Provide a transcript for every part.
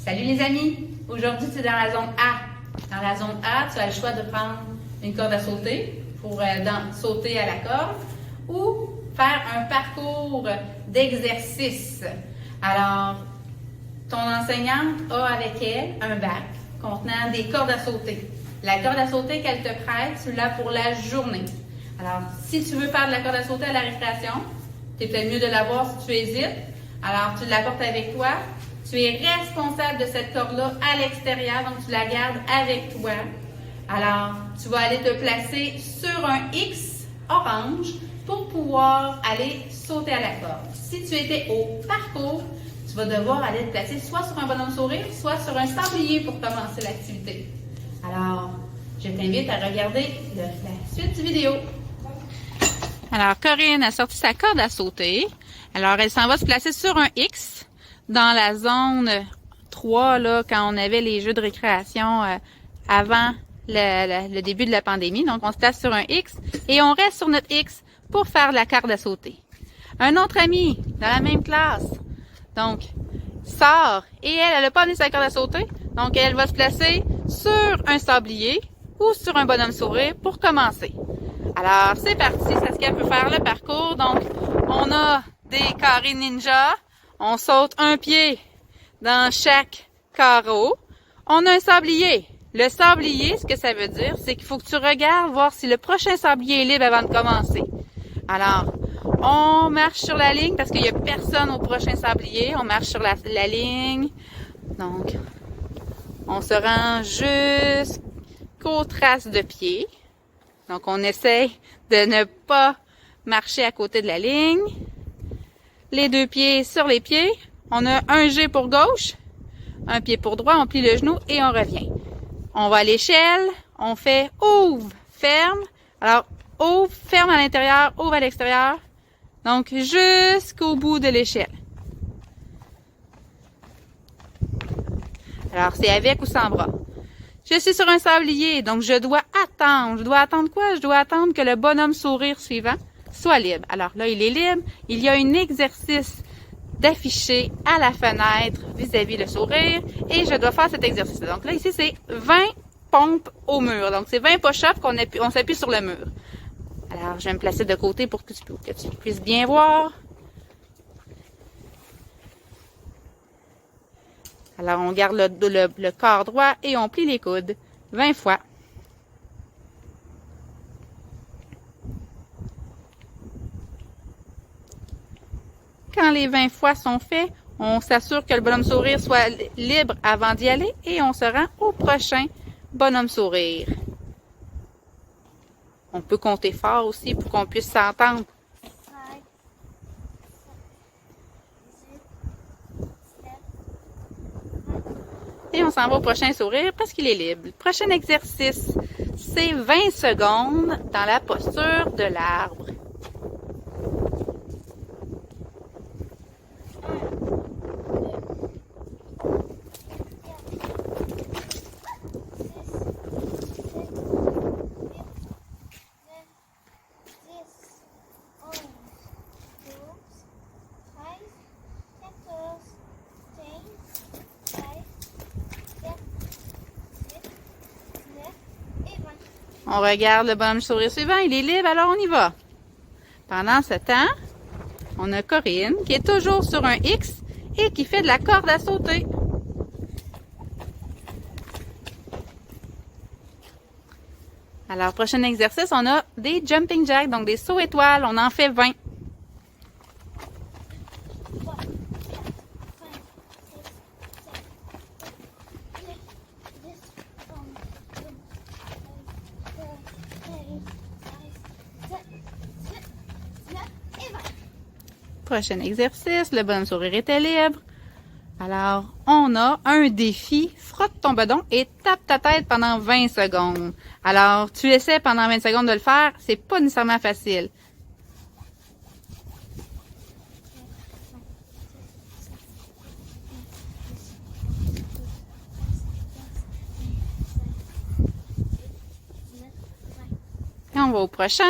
Salut les amis! Aujourd'hui, tu es dans la zone A. Dans la zone A, tu as le choix de prendre une corde à sauter pour sauter à la corde ou faire un parcours d'exercice. Alors, ton enseignante a avec elle un bac contenant des cordes à sauter. La corde à sauter qu'elle te prête, tu l'as pour la journée. Alors, si tu veux faire de la corde à sauter à la récréation, c'est peut-être mieux de l'avoir si tu hésites. Alors, tu l'apportes avec toi. Tu es responsable de cette corde-là à l'extérieur, donc tu la gardes avec toi. Alors, tu vas aller te placer sur un X orange pour pouvoir aller sauter à la corde. Si tu étais au parcours, tu vas devoir aller te placer soit sur un bonhomme sourire, soit sur un sablier pour commencer l'activité. Alors, je t'invite à regarder la suite du vidéo. Alors, Corinne a sorti sa corde à sauter. Alors, elle s'en va se placer sur un X dans la zone 3, là, quand on avait les jeux de récréation avant le début de la pandémie. Donc, on se place sur un X et on reste sur notre X pour faire la corde à sauter. Un autre ami dans la même classe, donc, sort et elle n'a pas amené sa corde à sauter. Donc, elle va se placer sur un sablier ou sur un bonhomme sourire pour commencer. Alors, c'est parti, Saskia peut faire le parcours. Donc, on a des carrés ninja. On saute un pied dans chaque carreau. On a un sablier. Le sablier, ce que ça veut dire, c'est qu'il faut que tu regardes voir si le prochain sablier est libre avant de commencer. Alors, on marche sur la ligne parce qu'il n'y a personne au prochain sablier. On marche sur la ligne. Donc, on se rend jusqu'aux traces de pieds. Donc, on essaye de ne pas marcher à côté de la ligne. Les deux pieds sur les pieds. On a un G pour gauche, un pied pour droit, on plie le genou et on revient. On va à l'échelle, on fait ouvre, ferme. Alors, ouvre, ferme à l'intérieur, ouvre à l'extérieur. Donc, jusqu'au bout de l'échelle. Alors, c'est avec ou sans bras. Je suis sur un sablier, donc je dois attendre. Je dois attendre quoi? Je dois attendre que le bonhomme sourire suivant soit libre. Alors là, il est libre. Il y a un exercice d'afficher à la fenêtre vis-à-vis le sourire et je dois faire cet exercice. Donc là, ici, c'est 20 pompes au mur. Donc, c'est 20 push-ups qu'on s'appuie sur le mur. Alors, je vais me placer de côté pour que tu puisses bien voir. Alors, on garde le corps droit et on plie les coudes 20 fois. Quand les 20 fois sont faits, on s'assure que le bonhomme sourire soit libre avant d'y aller et on se rend au prochain bonhomme sourire. On peut compter fort aussi pour qu'on puisse s'entendre. Et on s'en va au prochain sourire parce qu'il est libre. Le prochain exercice, c'est 20 secondes dans la posture de l'arbre. On regarde le bonhomme sourire suivant, il est libre, alors on y va. Pendant ce temps, on a Corinne qui est toujours sur un X et qui fait de la corde à sauter. Alors, prochain exercice, on a des jumping jacks, donc des sauts étoiles. On en fait 20. Prochain exercice, le bonhomme sourire était libre. Alors, on a un défi, frotte ton bedon et tape ta tête pendant 20 secondes. Alors, tu essaies pendant 20 secondes de le faire, c'est pas nécessairement facile. Et on va au prochain.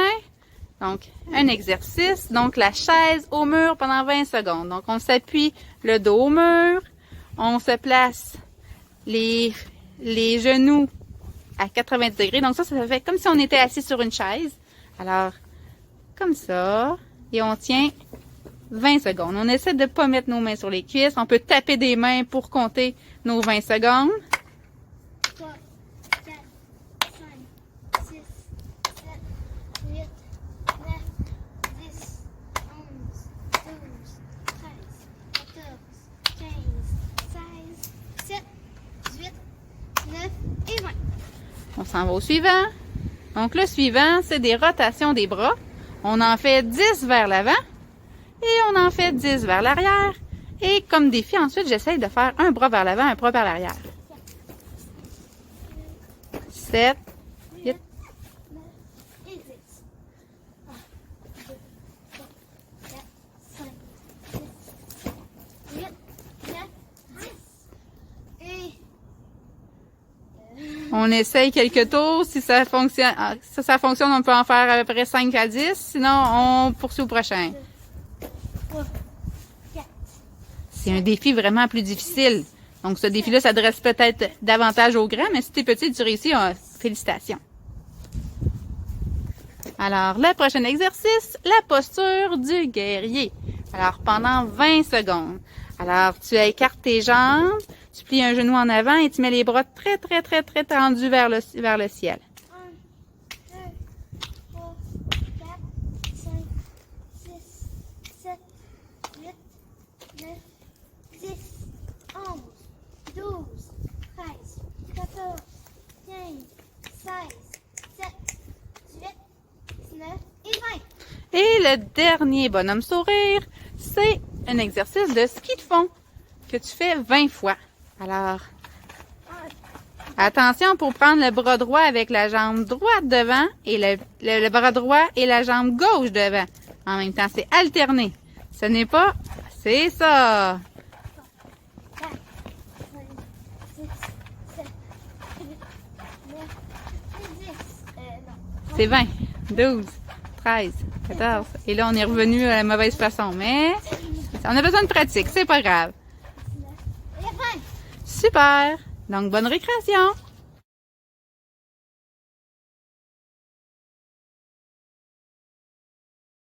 Donc, un exercice. Donc, la chaise au mur pendant 20 secondes. Donc, on s'appuie le dos au mur. On se place les genoux à 90 degrés. Donc ça fait comme si on était assis sur une chaise. Alors, comme ça. Et on tient 20 secondes. On essaie de ne pas mettre nos mains sur les cuisses. On peut taper des mains pour compter nos 20 secondes. 3, 4, 5, 6, 7, 8, 9, 10, 11, 12, 13, 14, 15, 16, 17, 18, 19 et 20. On s'en va au suivant. Donc le suivant, c'est des rotations des bras. On en fait 10 vers l'avant et on en fait 10 vers l'arrière. Et comme défi, ensuite, j'essaye de faire un bras vers l'avant, un bras vers l'arrière. 7, 8, 9 et 10. 1, 2, 3, 4, 5, 6, 8, 9, 10. Et... on essaye quelques tours. Si ça fonctionne, ça fonctionne, on peut en faire à peu près 5 à 10. Sinon, on poursuit au prochain. 3, 4. C'est un défi vraiment plus difficile. Donc, ce défi-là s'adresse peut-être davantage aux grands, mais si t'es petit, tu réussis, félicitations. Alors, le prochain exercice, la posture du guerrier. Alors, pendant 20 secondes. Alors, tu écartes tes jambes, tu plies un genou en avant et tu mets les bras très, très, très, très tendus vers le ciel. 1, 2, 3, 4, 5, 6, 7, 8, 9, 10, 11, 12, 13, 14, 15, 16, 17, 18, 19 et 20. Et le dernier bonhomme sourire, c'est un exercice de ski de fond que tu fais 20 fois. Alors, attention pour prendre le bras droit avec la jambe droite devant et le bras droit et la jambe gauche devant. En même temps, c'est alterné. Ce n'est pas... C'est ça! 4, 5, 6, 7, 8, 9 et 10. Non. C'est 20, 12, 13, 14. Et là, on est revenu à la mauvaise façon. Mais on a besoin de pratique, c'est pas grave. 19 et 20. Super! Donc, bonne récréation!